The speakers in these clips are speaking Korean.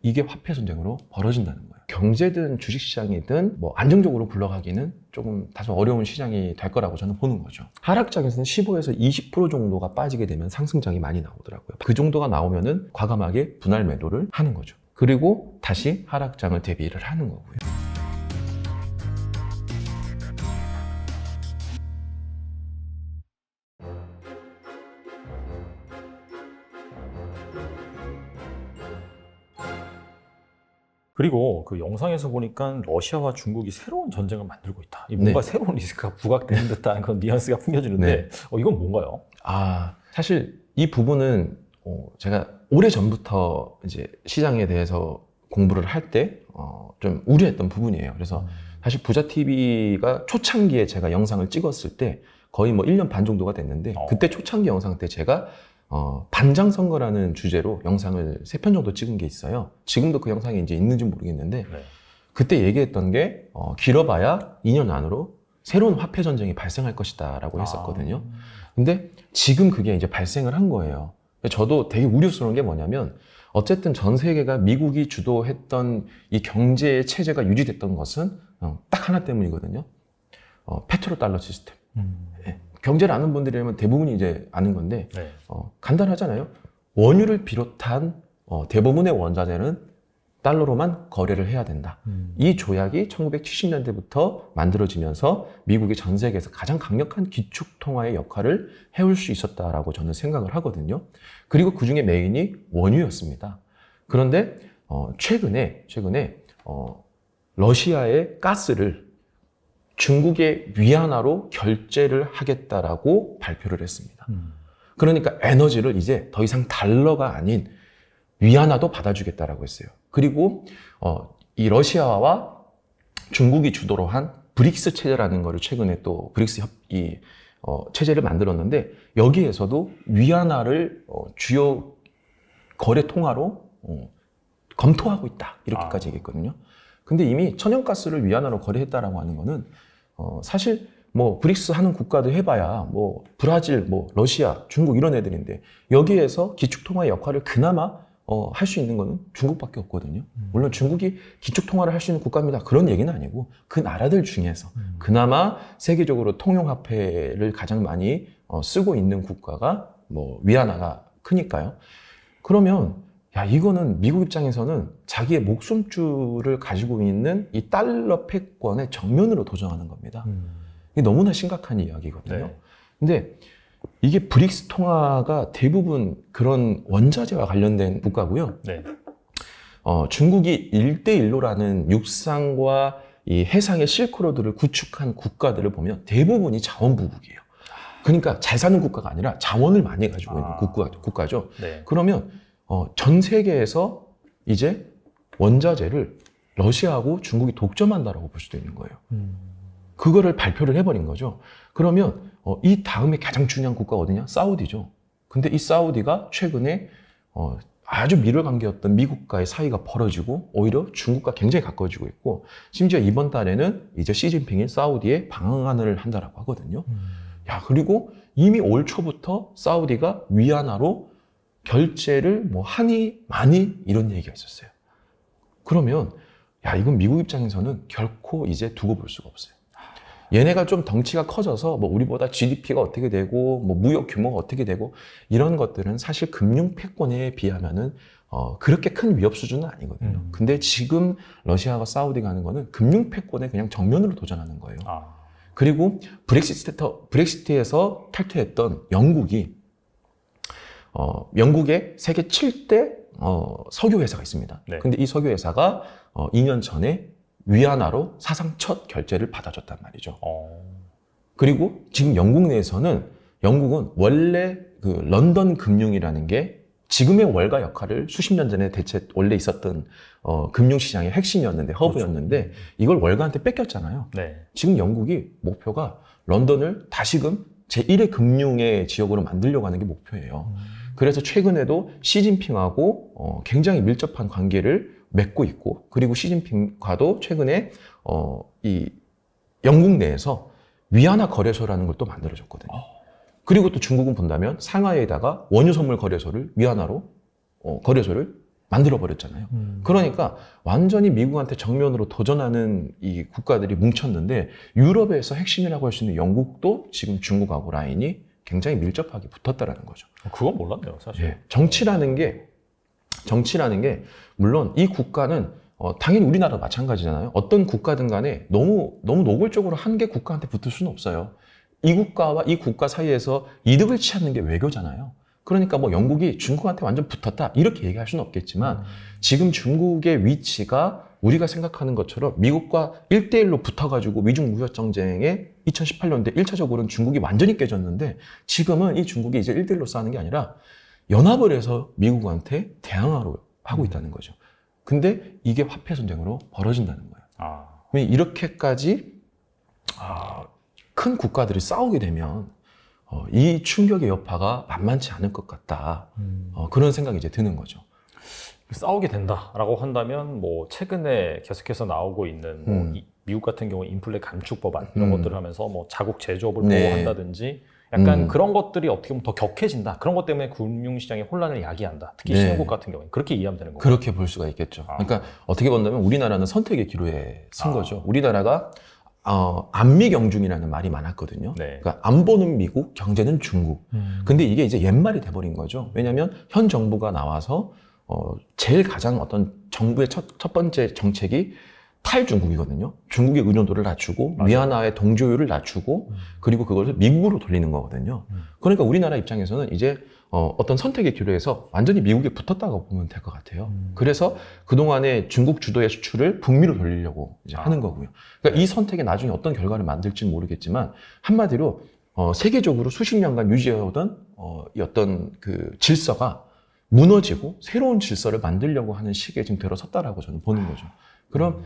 이게 화폐 전쟁으로 벌어진다는 거예요. 경제든 주식시장이든 뭐 안정적으로 굴러가기는 조금 다소 어려운 시장이 될 거라고 저는 보는 거죠. 하락장에서는 15에서 20% 정도가 빠지게 되면 상승장이 많이 나오더라고요. 그 정도가 나오면은 과감하게 분할 매도를 하는 거죠. 그리고 다시 하락장을 대비를 하는 거고요. 그리고 그 영상에서 보니까 러시아와 중국이 새로운 전쟁을 만들고 있다. 뭔가 네. 새로운 리스크가 부각되는 듯한 그런 뉘앙스가 풍겨지는데 네. 이건 뭔가요? 사실 이 부분은 제가 오래 전부터 이제 시장에 대해서 공부를 할 때 좀 우려했던 부분이에요. 그래서 사실 부자TV가 초창기에 제가 영상을 찍었을 때 거의 뭐 1년 반 정도가 됐는데 그때 초창기 영상 때 제가 반장선거라는 주제로 영상을 3편 정도 찍은 게 있어요. 지금도 그 영상이 이제 있는지 모르겠는데 네. 그때 얘기했던 게 길어봐야 2년 안으로 새로운 화폐 전쟁이 발생할 것이다 라고 했었거든요. 근데 지금 그게 이제 발생을 한 거예요. 저도 되게 우려스러운 게 뭐냐면 어쨌든 전 세계가 미국이 주도했던 이 경제 체제가 유지됐던 것은 딱 하나 때문이거든요. 페트로달러 시스템. 네. 경제를 아는 분들이라면 대부분이 이제 아는 건데 네. 간단하잖아요. 원유를 비롯한 대부분의 원자재는 달러로만 거래를 해야 된다. 이 조약이 1970년대부터 만들어지면서 미국이 전 세계에서 가장 강력한 기축통화의 역할을 해올 수 있었다라고 저는 생각을 하거든요. 그리고 그 중에 메인이 원유였습니다. 그런데 최근에 러시아의 가스를 중국의 위안화로 결제를 하겠다라고 발표를 했습니다. 그러니까 에너지를 이제 더 이상 달러가 아닌 위안화도 받아주겠다라고 했어요. 그리고 이 러시아와 중국이 주도로 한 브릭스 체제라는 거를 최근에 또 브릭스 체제를 만들었는데 여기에서도 위안화를 주요 거래 통화로 검토하고 있다 이렇게까지 얘기했거든요. 근데 이미 천연가스를 위안화로 거래했다라고 하는 거는 사실 뭐 브릭스 하는 국가도 해봐야 뭐 브라질, 뭐 러시아, 중국 이런 애들인데 여기에서 기축통화의 역할을 그나마 할 수 있는 거는 중국밖에 없거든요. 물론 중국이 기축통화를 할 수 있는 국가입니다. 그런 얘기는 아니고 그 나라들 중에서 그나마 세계적으로 통용화폐를 가장 많이 쓰고 있는 국가가 뭐 위안화가 크니까요. 그러면 야 이거는 미국 입장에서는 자기의 목숨줄을 가지고 있는 이 달러 패권의 정면으로 도전하는 겁니다. 이게 너무나 심각한 이야기거든요. 네. 근데 이게 브릭스 통화가 대부분 그런 원자재와 관련된 국가고요. 네. 중국이 1대1로라는 육상과 이 해상의 실크로드를 구축한 국가들을 보면 대부분이 자원부국이에요. 그러니까 잘 사는 국가가 아니라 자원을 많이 가지고 있는 국가죠. 네. 그러면 전 세계에서 이제 원자재를 러시아하고 중국이 독점한다라고 볼 수도 있는 거예요. 그거를 발표를 해버린 거죠. 그러면 이 다음에 가장 중요한 국가가 어디냐? 사우디죠. 근데 이 사우디가 최근에 아주 밀월 관계였던 미국과의 사이가 벌어지고 오히려 중국과 굉장히 가까워지고 있고 심지어 이번 달에는 이제 시진핑이 사우디에 방한을 한다라고 하거든요. 야 그리고 이미 올 초부터 사우디가 위안화로 결제를 뭐 하니 많이 이런 얘기가 있었어요. 그러면 야 이건 미국 입장에서는 결코 이제 두고 볼 수가 없어요. 얘네가 좀 덩치가 커져서 뭐 우리보다 GDP가 어떻게 되고 뭐 무역 규모가 어떻게 되고 이런 것들은 사실 금융 패권에 비하면은 그렇게 큰 위협 수준은 아니거든요. 근데 지금 러시아와 사우디가 하는 거는 금융 패권에 그냥 정면으로 도전하는 거예요. 그리고 브렉시트에서 탈퇴했던 영국이 영국의 세계 7대 석유 회사가 있습니다. 네. 근데 이 석유 회사가 2년 전에 위안화로 사상 첫 결제를 받아줬단 말이죠. 그리고 지금 영국 내에서는 영국은 원래 그 런던 금융이라는 게 지금의 월가 역할을 수십 년 전에 대체 원래 있었던 금융시장의 핵심이었는데 허브였는데 그렇죠. 이걸 월가한테 뺏겼잖아요. 네. 지금 영국이 목표가 런던을 다시금 제1의 금융의 지역으로 만들려고 하는 게 목표예요. 그래서 최근에도 시진핑하고 굉장히 밀접한 관계를 맺고 있고 그리고 시진핑과도 최근에 이 영국 내에서 위안화 거래소라는 걸 또 만들어줬거든요. 그리고 또 중국은 본다면 상하이에다가 원유 선물 거래소를 위안화로 거래소를 만들어버렸잖아요. 그러니까 완전히 미국한테 정면으로 도전하는 이 국가들이 뭉쳤는데 유럽에서 핵심이라고 할 수 있는 영국도 지금 중국하고 라인이 굉장히 밀접하게 붙었다라는 거죠. 그건 몰랐네요, 사실. 예, 정치라는 게 물론 이 국가는 당연히 우리나라도 마찬가지잖아요. 어떤 국가든 간에 너무 노골적으로 한 개 국가한테 붙을 수는 없어요. 이 국가와 이 국가 사이에서 이득을 취하는 게 외교잖아요. 그러니까 뭐 영국이 중국한테 완전 붙었다 이렇게 얘기할 수는 없겠지만 지금 중국의 위치가 우리가 생각하는 것처럼 미국과 1대1로 붙어가지고 미중 무역 전쟁에 2018년도에 1차적으로는 중국이 완전히 깨졌는데 지금은 이 중국이 이제 1대1로 싸우는 게 아니라 연합을 해서 미국한테 대항하려 하고 있다는 거죠. 근데 이게 화폐 전쟁으로 벌어진다는 거예요. 이렇게까지 큰 국가들이 싸우게 되면 이 충격의 여파가 만만치 않을 것 같다. 그런 생각이 이제 드는 거죠. 싸우게 된다라고 한다면 뭐 최근에 계속해서 나오고 있는 뭐 미국 같은 경우 인플레 감축 법안 이런 것들을 하면서 뭐 자국 제조업을 보호한다든지 약간 그런 것들이 어떻게 보면 더 격해진다. 그런 것 때문에 금융시장의 혼란을 야기한다. 특히 신흥국 같은 경우에 그렇게 이해하면 되는 거예요. 그렇게 볼 수가 있겠죠. 그러니까 어떻게 본다면 우리나라는 선택의 기로에 쓴 거죠. 우리나라가 안미경중이라는 말이 많았거든요. 그러니까 안보는 미국, 경제는 중국. 근데 이게 이제 옛말이 돼버린 거죠. 왜냐하면 현 정부가 나와서 제일 가장 어떤 정부의 첫 번째 정책이 탈중국이거든요. 중국의 의존도를 낮추고 위안화의 동조율을 낮추고 그리고 그것을 미국으로 돌리는 거거든요. 그러니까 우리나라 입장에서는 이제 어떤 선택의 기로에서 완전히 미국에 붙었다고 보면 될 것 같아요. 그래서 그동안의 중국 주도의 수출을 북미로 돌리려고 이제 하는 거고요. 그러니까 이 선택이 나중에 어떤 결과를 만들지는 모르겠지만 한마디로 세계적으로 수십 년간 유지해오던 이 어떤 그 질서가 무너지고 새로운 질서를 만들려고 하는 시기에 지금 들어섰다라고 저는 보는 거죠. 그럼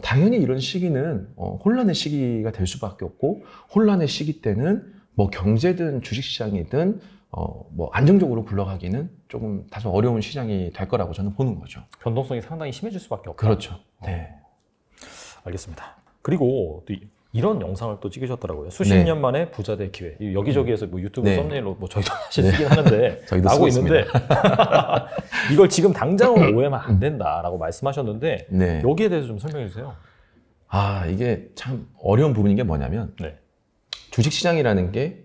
당연히 이런 시기는 혼란의 시기가 될 수밖에 없고 혼란의 시기 때는 뭐 경제든 주식시장이든 뭐 안정적으로 굴러가기는 조금 다소 어려운 시장이 될 거라고 저는 보는 거죠. 변동성이 상당히 심해질 수밖에 없다. 그렇죠. 네. 알겠습니다. 그리고 또 이런 영상을 또 찍으셨더라고요. 수십 년 만에 부자 될 기회. 여기저기에서 뭐 유튜브 썸네일로 뭐 저희도 사실 쓰긴 하는데 나오고 있는데 이걸 지금 당장으로 오해하면 안 된다라고 말씀하셨는데 여기에 대해서 좀 설명해 주세요. 이게 참 어려운 부분인 게 뭐냐면 주식시장이라는 게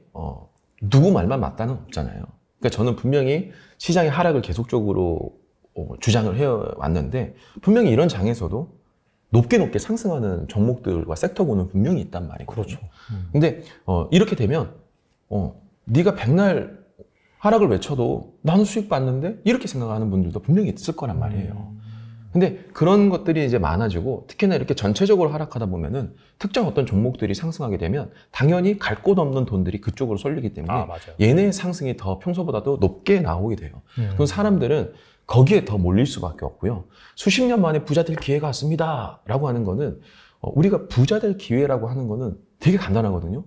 누구 말만 맞다는 없잖아요. 그러니까 저는 분명히 시장의 하락을 계속적으로 주장을 해왔는데 분명히 이런 장에서도 높게 상승하는 종목들과 섹터군은 분명히 있단 말이거든요. 그렇죠. 근데 이렇게 되면 네가 백날 하락을 외쳐도 나는 수익 받는데 이렇게 생각하는 분들도 분명히 있을 거란 말이에요. 근데 그런 것들이 이제 많아지고 특히나 이렇게 전체적으로 하락하다 보면은 특정 어떤 종목들이 상승하게 되면 당연히 갈 곳 없는 돈들이 그쪽으로 쏠리기 때문에 얘네의 상승이 더 평소보다도 높게 나오게 돼요. 그럼 사람들은 거기에 더 몰릴 수밖에 없고요. 수십 년 만에 부자 될 기회가 왔습니다 라고 하는 거는 우리가 부자 될 기회라고 하는 거는 되게 간단하거든요.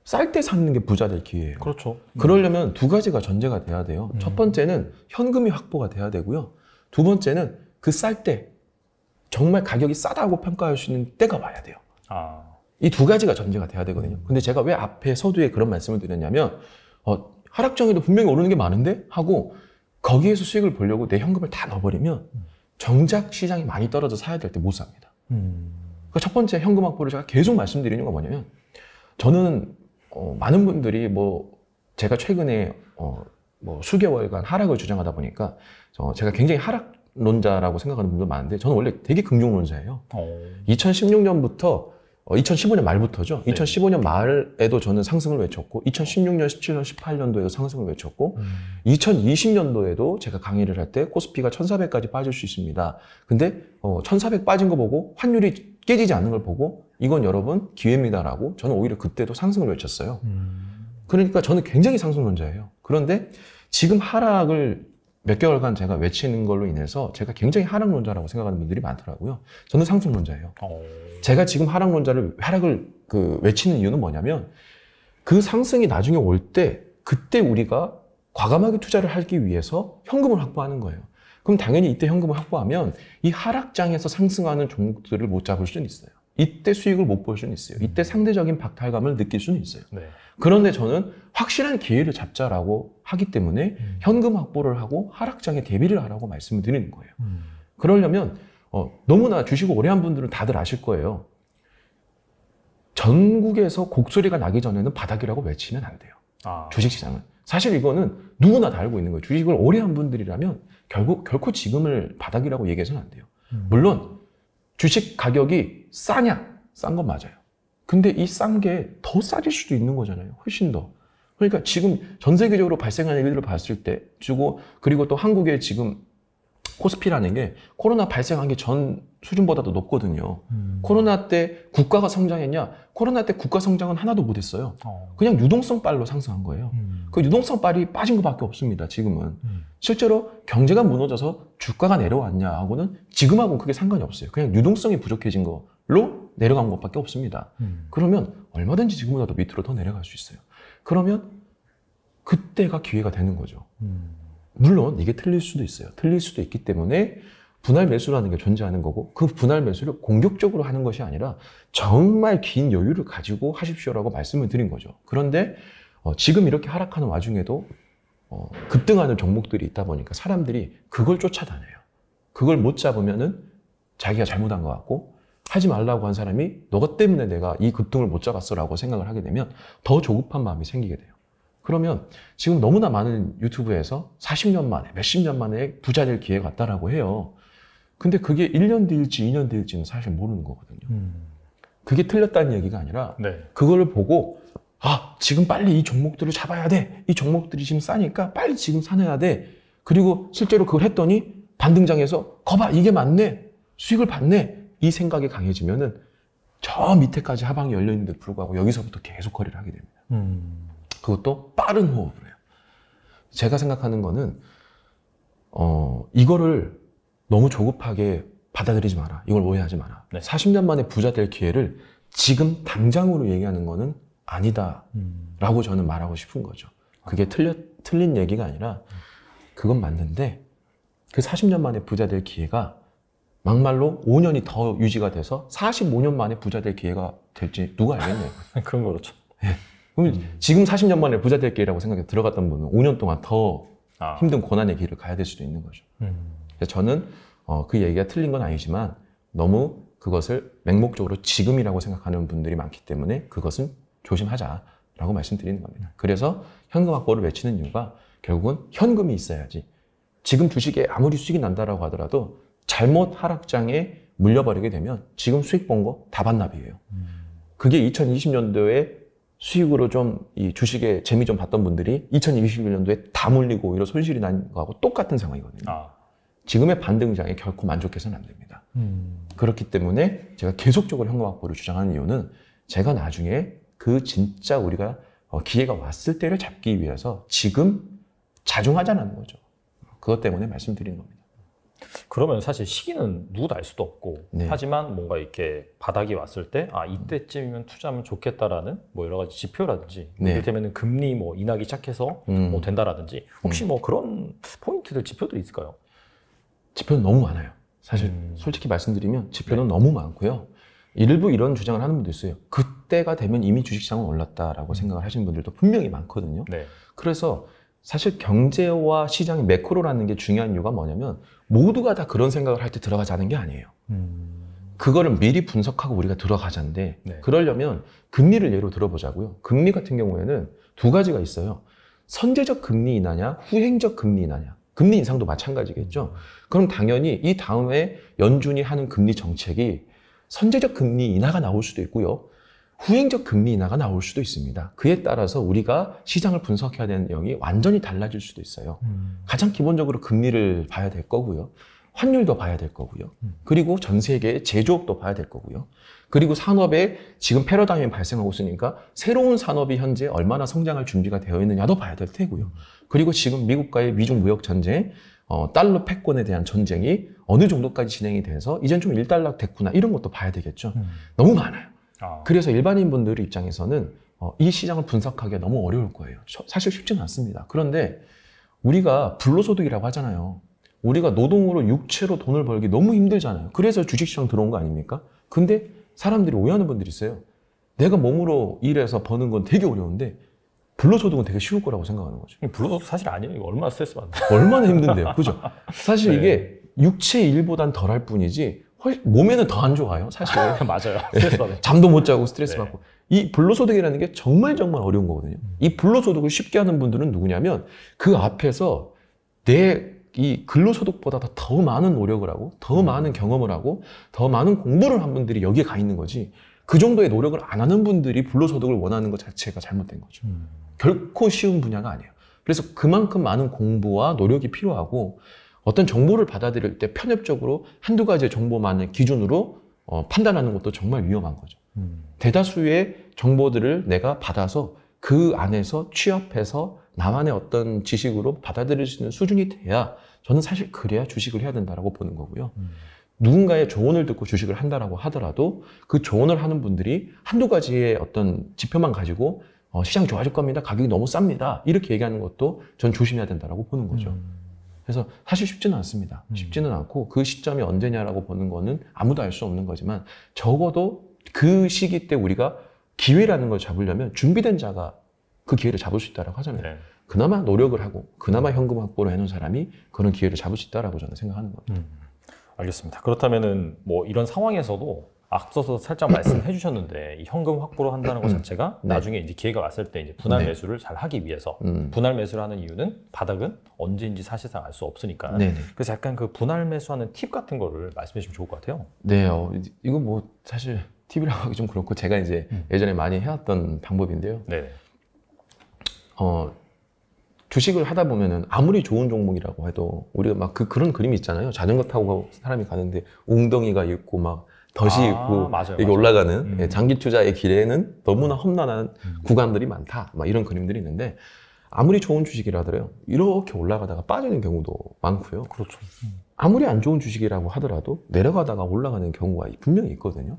쌀 때 사는 게 부자 될 기회예요. 그렇죠. 그러려면 두 가지가 전제가 돼야 돼요. 첫 번째는 현금이 확보가 돼야 되고요. 두 번째는 그 쌀 때 정말 가격이 싸다고 평가할 수 있는 때가 와야 돼요. 이 두 가지가 전제가 돼야 되거든요. 근데 제가 왜 앞에 서두에 그런 말씀을 드렸냐면 하락장에도 분명히 오르는 게 많은데 하고 거기에서 수익을 보려고 내 현금을 다 넣어버리면 정작 시장이 많이 떨어져 사야 될 때 못 삽니다. 그러니까 첫 번째 현금 확보를 제가 계속 말씀드리는 건 뭐냐면 저는 많은 분들이 뭐 제가 최근에 뭐 수개월간 하락을 주장하다 보니까 제가 굉장히 하락론자라고 생각하는 분도 많은데 저는 원래 되게 긍정론자예요. 2016년부터 2015년 말부터죠. 2015년 말에도 저는 상승을 외쳤고 2016년, 17년, 18년도에도 상승을 외쳤고 2020년도에도 제가 강의를 할 때 코스피가 1400까지 빠질 수 있습니다. 근데 1400 빠진 거 보고 환율이 깨지지 않는 걸 보고 이건 여러분 기회입니다라고 저는 오히려 그때도 상승을 외쳤어요. 그러니까 저는 굉장히 상승론자예요. 그런데 지금 하락을 몇 개월간 제가 외치는 걸로 인해서 제가 굉장히 하락론자라고 생각하는 분들이 많더라고요. 저는 상승론자예요. 제가 지금 하락을 외치는 이유는 뭐냐면 그 상승이 나중에 올 때 그때 우리가 과감하게 투자를 하기 위해서 현금을 확보하는 거예요. 그럼 당연히 이때 현금을 확보하면 이 하락장에서 상승하는 종목들을 못 잡을 수는 있어요. 이때 수익을 못 볼 수는 있어요. 이때 상대적인 박탈감을 느낄 수는 있어요. 네. 그런데 저는 확실한 기회를 잡자라고 하기 때문에 현금 확보를 하고 하락장에 대비를 하라고 말씀을 드리는 거예요. 그러려면 너무나 주식을 오래 한 분들은 다들 아실 거예요. 전국에서 곡소리가 나기 전에는 바닥이라고 외치면 안 돼요. 주식시장은. 사실 이거는 누구나 다 알고 있는 거예요. 주식을 오래 한 분들이라면 결코 지금을 바닥이라고 얘기해서는 안 돼요. 물론 주식 가격이 싸냐? 싼 건 맞아요. 근데 이 싼 게 더 싸질 수도 있는 거잖아요. 훨씬 더. 그러니까 지금 전 세계적으로 발생하는 일들을 봤을 때 그리고 또 한국의 지금 코스피라는 게 코로나 발생한 게 전 수준보다도 높거든요. 코로나 때 국가가 성장했냐? 코로나 때 국가 성장은 하나도 못했어요. 그냥 유동성 빨로 상승한 거예요. 그 유동성 빨이 빠진 것밖에 없습니다. 지금은. 실제로 경제가 무너져서 주가가 내려왔냐 하고는 지금하고는 크게 상관이 없어요. 그냥 유동성이 부족해진 걸로 내려간 것밖에 없습니다. 그러면 얼마든지 지금보다 더 밑으로 더 내려갈 수 있어요. 그러면 그때가 기회가 되는 거죠. 물론 이게 틀릴 수도 있어요. 틀릴 수도 있기 때문에 분할 매수라는 게 존재하는 거고 그 분할 매수를 공격적으로 하는 것이 아니라 정말 긴 여유를 가지고 하십시오라고 말씀을 드린 거죠. 그런데 지금 이렇게 하락하는 와중에도 급등하는 종목들이 있다 보니까 사람들이 그걸 쫓아다녀요. 그걸 못 잡으면은 자기가 잘못한 것 같고 하지 말라고 한 사람이 너가 때문에 내가 이 급등을 못 잡았어라고 생각을 하게 되면 더 조급한 마음이 생기게 돼요. 그러면 지금 너무나 많은 유튜브에서 40년 만에 몇십 년 만에 부자 될 기회가 왔다라고 해요. 근데 그게 1년 뒤일지 2년 뒤일지는 사실 모르는 거거든요. 그게 틀렸다는 얘기가 아니라 그걸 보고 지금 빨리 이 종목들을 잡아야 돼. 이 종목들이 지금 싸니까 빨리 지금 사내야 돼. 그리고 실제로 그걸 했더니 반등장에서 거봐 이게 맞네. 수익을 받네. 이 생각이 강해지면은 저 밑에까지 하방이 열려있는데도 불구하고 여기서부터 계속 거래를 하게 됩니다. 그것도 빠른 호흡으로 해요. 제가 생각하는 거는 이거를 너무 조급하게 받아들이지 마라. 이걸 오해하지 마라. 40년 만에 부자 될 기회를 지금 당장으로 얘기하는 거는 아니다라고 저는 말하고 싶은 거죠. 그게 틀린 얘기가 아니라 그건 맞는데 그 40년 만에 부자 될 기회가 막말로 5년이 더 유지가 돼서 45년 만에 부자 될 기회가 될지 누가 알겠네요. 그런 거 그렇죠. 네. 그럼 지금 40년 만에 부자 될 기회라고 생각해 들어갔던 분은 5년 동안 더 힘든 고난의 길을 가야 될 수도 있는 거죠. 저는 그 얘기가 틀린 건 아니지만 너무 그것을 맹목적으로 지금이라고 생각하는 분들이 많기 때문에 그것은 조심하자라고 말씀드리는 겁니다. 그래서 현금 확보를 외치는 이유가 결국은 현금이 있어야지 지금 주식에 아무리 수익이 난다라고 하더라도 잘못 하락장에 물려버리게 되면 지금 수익 본 거 다 반납이에요. 그게 2020년도에 수익으로 좀 이 주식에 재미 좀 봤던 분들이 2021년도에 다 물리고 오히려 손실이 난 거하고 똑같은 상황이거든요. 지금의 반등장에 결코 만족해서는 안 됩니다. 그렇기 때문에 제가 계속적으로 현금 확보를 주장하는 이유는 제가 나중에 그 진짜 우리가 기회가 왔을 때를 잡기 위해서 지금 자중하자는 거죠. 그것 때문에 말씀드리는 겁니다. 그러면 사실 시기는 누구도 알 수도 없고 하지만 뭔가 이렇게 바닥이 왔을 때 이때쯤이면 투자하면 좋겠다라는 뭐 여러 가지 지표라든지 이를테면 금리 뭐 인하기 시작해서 뭐 된다라든지 혹시 뭐 그런 포인트들 지표들이 있을까요? 지표는 너무 많아요. 사실 솔직히 말씀드리면 지표는 너무 많고요. 일부 이런 주장을 하는 분도 있어요. 그때가 되면 이미 주식시장은 올랐다라고 생각을 하시는 분들도 분명히 많거든요. 그래서 사실 경제와 시장의 매크로라는 게 중요한 이유가 뭐냐면 모두가 다 그런 생각을 할 때 들어가자는 게 아니에요. 그거를 미리 분석하고 우리가 들어가자인데 그러려면 금리를 예로 들어보자고요. 금리 같은 경우에는 두 가지가 있어요. 선제적 금리 인하냐 후행적 금리 인하냐. 금리 인상도 마찬가지겠죠. 그럼 당연히 이 다음에 연준이 하는 금리 정책이 선제적 금리 인하가 나올 수도 있고요. 후행적 금리 인하가 나올 수도 있습니다. 그에 따라서 우리가 시장을 분석해야 되는 내용이 완전히 달라질 수도 있어요. 가장 기본적으로 금리를 봐야 될 거고요. 환율도 봐야 될 거고요. 그리고 전 세계의 제조업도 봐야 될 거고요. 그리고 산업에 지금 패러다임이 발생하고 있으니까 새로운 산업이 현재 얼마나 성장할 준비가 되어 있느냐도 봐야 될 테고요. 그리고 지금 미국과의 미중 무역 전쟁, 달러 패권에 대한 전쟁이 어느 정도까지 진행이 돼서 이젠 좀 일단락 됐구나 이런 것도 봐야 되겠죠. 너무 많아요. 그래서 일반인 분들 입장에서는 이 시장을 분석하기가 너무 어려울 거예요. 사실 쉽지는 않습니다. 그런데 우리가 불로소득이라고 하잖아요. 우리가 노동으로 육체로 돈을 벌기 너무 힘들잖아요. 그래서 주식시장 들어온 거 아닙니까? 근데 사람들이 오해하는 분들이 있어요. 내가 몸으로 일해서 버는 건 되게 어려운데 불로소득은 되게 쉬울 거라고 생각하는 거죠. 불로소득 사실 아니에요. 이거 얼마나 스트레스 받나. 얼마나 힘든데요. 그죠? 사실 네. 이게 육체의 일보단 덜할 뿐이지 몸에는 더 안 좋아요. 사실. 맞아요. 스트레스 받아요. 잠도 못 자고 스트레스 네. 받고. 이 불로소득이라는 게 정말 어려운 거거든요. 이 불로소득을 쉽게 하는 분들은 누구냐면 그 앞에서 내 이 근로소득보다 더 많은 노력을 하고 더 많은 경험을 하고 더 많은 공부를 한 분들이 여기에 가 있는 거지, 그 정도의 노력을 안 하는 분들이 불로소득을 원하는 것 자체가 잘못된 거죠. 결코 쉬운 분야가 아니에요. 그래서 그만큼 많은 공부와 노력이 필요하고 어떤 정보를 받아들일 때 편협적으로 한두 가지의 정보만을 기준으로 판단하는 것도 정말 위험한 거죠. 대다수의 정보들을 내가 받아서 그 안에서 취합해서 나만의 어떤 지식으로 받아들일 수 있는 수준이 돼야, 저는 사실 그래야 주식을 해야 된다고 보는 거고요. 누군가의 조언을 듣고 주식을 한다라고 하더라도 그 조언을 하는 분들이 한두 가지의 어떤 지표만 가지고 시장이 좋아질 겁니다, 가격이 너무 쌉니다, 이렇게 얘기하는 것도 전 조심해야 된다고 보는 거죠. 그래서 사실 쉽지는 않습니다. 쉽지는 않고 그 시점이 언제냐라고 보는 거는 아무도 알 수 없는 거지만, 적어도 그 시기 때 우리가 기회라는 걸 잡으려면 준비된 자가 그 기회를 잡을 수 있다고 하잖아요. 네. 그나마 노력을 하고 그나마 현금 확보를 해놓은 사람이 그런 기회를 잡을 수 있다고 저는 생각하는 겁니다. 알겠습니다. 그렇다면은 뭐 이런 상황에서도 앞서서 살짝 말씀해 주셨는데, 이 현금 확보를 한다는 것 자체가 네. 나중에 이제 기회가 왔을 때 이제 분할 네. 매수를 잘 하기 위해서, 분할 매수를 하는 이유는 바닥은 언제인지 사실상 알 수 없으니까. 네네. 그래서 약간 그 분할 매수하는 팁 같은 거를 말씀해 주시면 좋을 것 같아요. 네, 이거 뭐 사실 팁이라고 하기 좀 그렇고, 제가 이제 예전에 많이 해왔던 방법인데요. 네. 주식을 하다 보면은 아무리 좋은 종목이라고 해도 우리가 막 그런 그림이 있잖아요. 자전거 타고 사람이 가는데 웅덩이가 있고 막 덫이 있고 맞아요, 이게 맞아요. 올라가는 예, 장기 투자의 길에는 너무나 험난한 구간들이 많다, 막 이런 그림들이 있는데, 아무리 좋은 주식이라더라도 이렇게 올라가다가 빠지는 경우도 많고요. 그렇죠. 아무리 안 좋은 주식이라고 하더라도 내려가다가 올라가는 경우가 분명히 있거든요.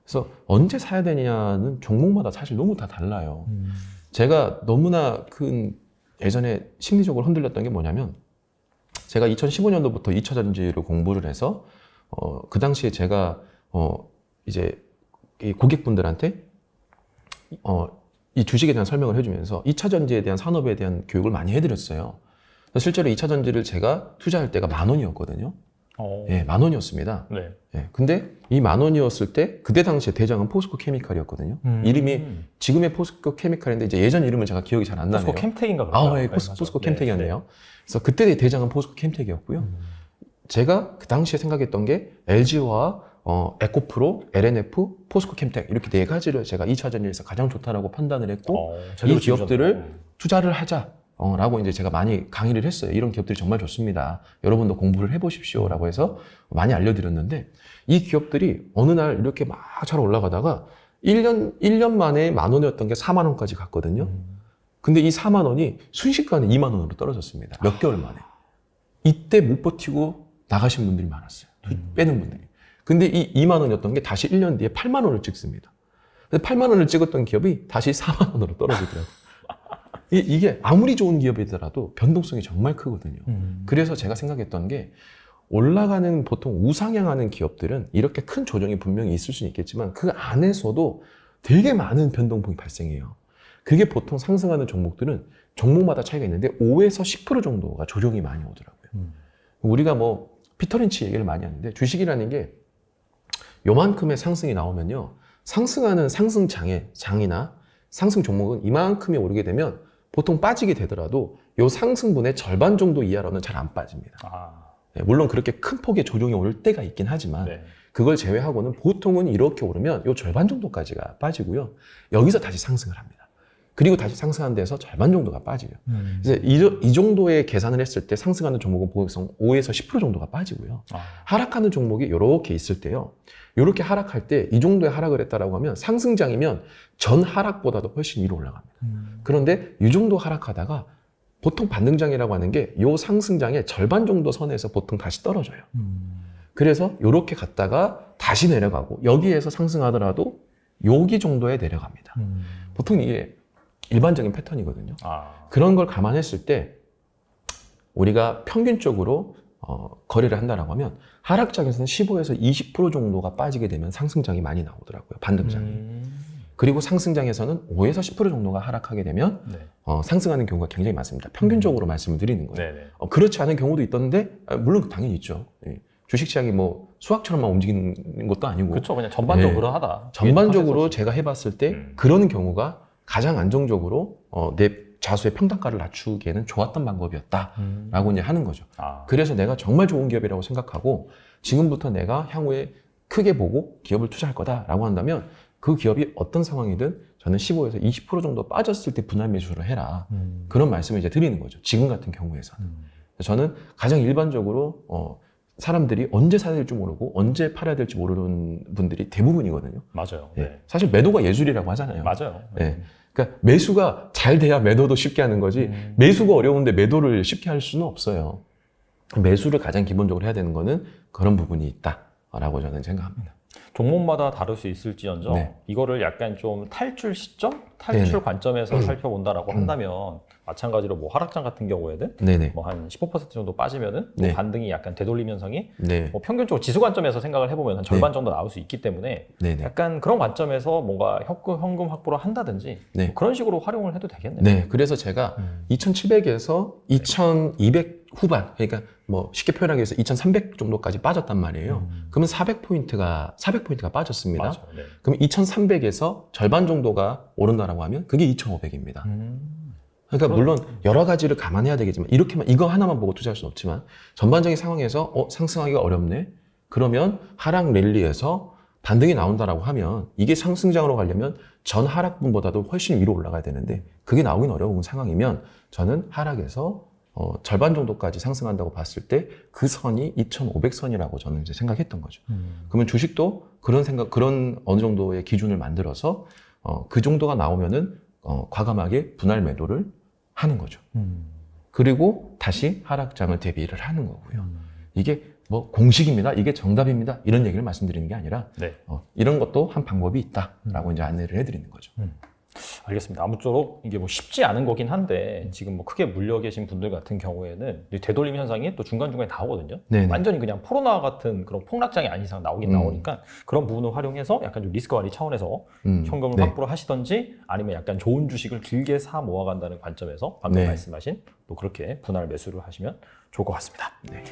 그래서 언제 사야 되냐는 종목마다 사실 너무 다 달라요. 제가 너무나 큰 예전에 심리적으로 흔들렸던 게 뭐냐면, 제가 2015년도부터 2차 전지를 공부를 해서 그 당시에 제가 이제 이 고객분들한테 이 주식에 대한 설명을 해주면서 2차 전지에 대한 산업에 대한 교육을 많이 해드렸어요. 실제로 2차 전지를 제가 투자할 때가 10,000원이었거든요. 예, 10,000원이었습니다. 네. 예, 근데 이 10,000원이었을 때 그때 당시에 대장은 포스코 케미칼이었거든요. 이름이 지금의 포스코 케미칼인데 이제 예전 이름은 제가 기억이 잘 안 나네요. 포스코 캠텍인가 그런가요? 예, 포스코 캠텍이었네요. 그래서 그때 대장은 포스코 캠텍이었고요. 제가 그 당시에 생각했던 게 LG와 에코프로, LNF, 포스코 캠텍, 이렇게 네 가지를 제가 2차 전지에서 가장 좋다라고 판단을 했고, 이 기업들을 투자를 하자 라고 이제 제가 많이 강의를 했어요. 이런 기업들이 정말 좋습니다, 여러분도 공부를 해보십시오 라고 해서 많이 알려드렸는데, 이 기업들이 어느 날 이렇게 막 잘 올라가다가 1년 만에 10,000원이었던 게 40,000원까지 갔거든요. 근데 이 40,000원이 순식간에 20,000원으로 떨어졌습니다. 몇 개월 만에. 이때 못 버티고 나가신 분들이 많았어요. 빼는 분들이. 근데 이 20,000원이었던 게 다시 1년 뒤에 80,000원을 찍습니다. 근데 80,000원을 찍었던 기업이 다시 40,000원으로 떨어지더라고요. 이게 아무리 좋은 기업이더라도 변동성이 정말 크거든요. 그래서 제가 생각했던 게, 올라가는 보통 우상향하는 기업들은 이렇게 큰 조정이 분명히 있을 수는 있겠지만 그 안에서도 되게 많은 변동폭이 발생해요. 그게 보통 상승하는 종목들은 종목마다 차이가 있는데 5에서 10% 정도가 조정이 많이 오더라고요. 우리가 뭐 피터 린치 얘기를 많이 하는데, 주식이라는 게 요만큼의 상승이 나오면요, 상승하는 장이나 상승 종목은 이만큼이 오르게 되면 보통 빠지게 되더라도 요 상승분의 절반 정도 이하로는 잘 안 빠집니다. 네, 물론 그렇게 큰 폭의 조정이 올 때가 있긴 하지만 네. 그걸 제외하고는 보통은 이렇게 오르면 요 절반 정도까지가 빠지고요, 여기서 다시 상승을 합니다. 그리고 다시 상승한 데서 절반 정도가 빠지죠. 그래서 이 정도의 계산을 했을 때 상승하는 종목은 보통 5에서 10% 정도가 빠지고요. 하락하는 종목이 이렇게 있을 때요, 이렇게 하락할 때 이 정도의 하락을 했다라고 하면 상승장이면 전 하락보다도 훨씬 위로 올라갑니다. 그런데 이 정도 하락하다가 보통 반등장이라고 하는 게 이 상승장의 절반 정도 선에서 보통 다시 떨어져요. 그래서 이렇게 갔다가 다시 내려가고, 여기에서 상승하더라도 여기 정도에 내려갑니다. 보통 이게 일반적인 패턴이거든요. 그런 걸 감안했을 때 우리가 평균적으로 거래를 한다라고 하면 하락장에서는 15에서 20% 정도가 빠지게 되면 상승장이 많이 나오더라고요. 반등장이. 그리고 상승장에서는 5에서 10% 정도가 하락하게 되면 네. 상승하는 경우가 굉장히 많습니다. 평균적으로 말씀을 드리는 거예요. 네네. 그렇지 않은 경우도 있던데 물론 당연히 있죠. 예. 주식시장이 뭐 수학처럼만 움직이는 것도 아니고 그렇죠. 그냥 전반적으로 예. 하다. 전반적으로 제가 해봤을 때 그런 경우가 가장 안정적으로 내 자수의 평단가를 낮추기에는 좋았던 방법이었다라고 이제 하는 거죠. 그래서 내가 정말 좋은 기업이라고 생각하고 지금부터 내가 향후에 크게 보고 기업을 투자할 거다라고 한다면 그 기업이 어떤 상황이든 저는 15에서 20% 정도 빠졌을 때 분할 매수를 해라. 그런 말씀을 이제 드리는 거죠. 지금 같은 경우에서는. 저는 가장 일반적으로 사람들이 언제 사야 될지 모르고 언제 팔아야 될지 모르는 분들이 대부분이거든요. 맞아요. 예. 네. 사실 매도가 예술이라고 하잖아요. 맞아요. 예. 그러니까 매수가 잘 돼야 매도도 쉽게 하는 거지 매수가 어려운데 매도를 쉽게 할 수는 없어요. 매수를 가장 기본적으로 해야 되는 거는 그런 부분이 있다라고 저는 생각합니다. 종목마다 다를 수 있을지언정 네. 이거를 약간 좀 탈출 시점, 탈출 네네. 관점에서 살펴본다라고 한다면 마찬가지로 뭐 하락장 같은 경우에는 네네. 뭐 한 15% 정도 빠지면은 네. 또 반등이 약간 되돌림 현상이 네. 뭐 평균적으로 지수 관점에서 생각을 해보면 한 절반 정도 나올 수 있기 때문에 네네. 약간 그런 관점에서 뭔가 현금 확보를 한다든지 네. 뭐 그런 식으로 활용을 해도 되겠네요. 네, 그래서 제가 2700에서 2200 후반, 그러니까 뭐 쉽게 표현하기 위해서 2300 정도까지 빠졌단 말이에요. 그러면 400포인트가 빠졌습니다. 맞아요. 네. 그럼 2300에서 절반 정도가 오른다라고 하면 그게 2500입니다. 그러니까 물론 여러 가지를 감안해야 되겠지만 이렇게만 이거 하나만 보고 투자할 수는 없지만 전반적인 상황에서 상승하기가 어렵네. 그러면 하락 랠리에서 반등이 나온다라고 하면 이게 상승장으로 가려면 전 하락분보다도 훨씬 위로 올라가야 되는데 그게 나오긴 어려운 상황이면 저는 하락에서 절반 정도까지 상승한다고 봤을 때 그 선이 2,500선이라고 저는 이제 생각했던 거죠. 그러면 주식도 그런 어느 정도의 기준을 만들어서 그 정도가 나오면은 과감하게 분할 매도를 하는 거죠. 그리고 다시 하락장을 대비를 하는 거고요. 이게 뭐 공식입니다. 이게 정답입니다. 이런 얘기를 말씀드리는 게 아니라 네. 이런 것도 한 방법이 있다라고 이제 안내를 해드리는 거죠. 알겠습니다. 아무쪼록 이게 뭐 쉽지 않은 거긴 한데 지금 뭐 크게 물려 계신 분들 같은 경우에는 이 되돌림 현상이 또 중간중간에 나오거든요. 네네. 완전히 그냥 코로나 같은 그런 폭락장이 아닌 이상 나오긴 나오니까 그런 부분을 활용해서 약간 좀 리스크 관리 차원에서 현금을 네. 확보를 하시던지 아니면 약간 좋은 주식을 길게 사 모아간다는 관점에서 방금 네. 말씀하신 또 그렇게 분할 매수를 하시면 좋을 것 같습니다. 네.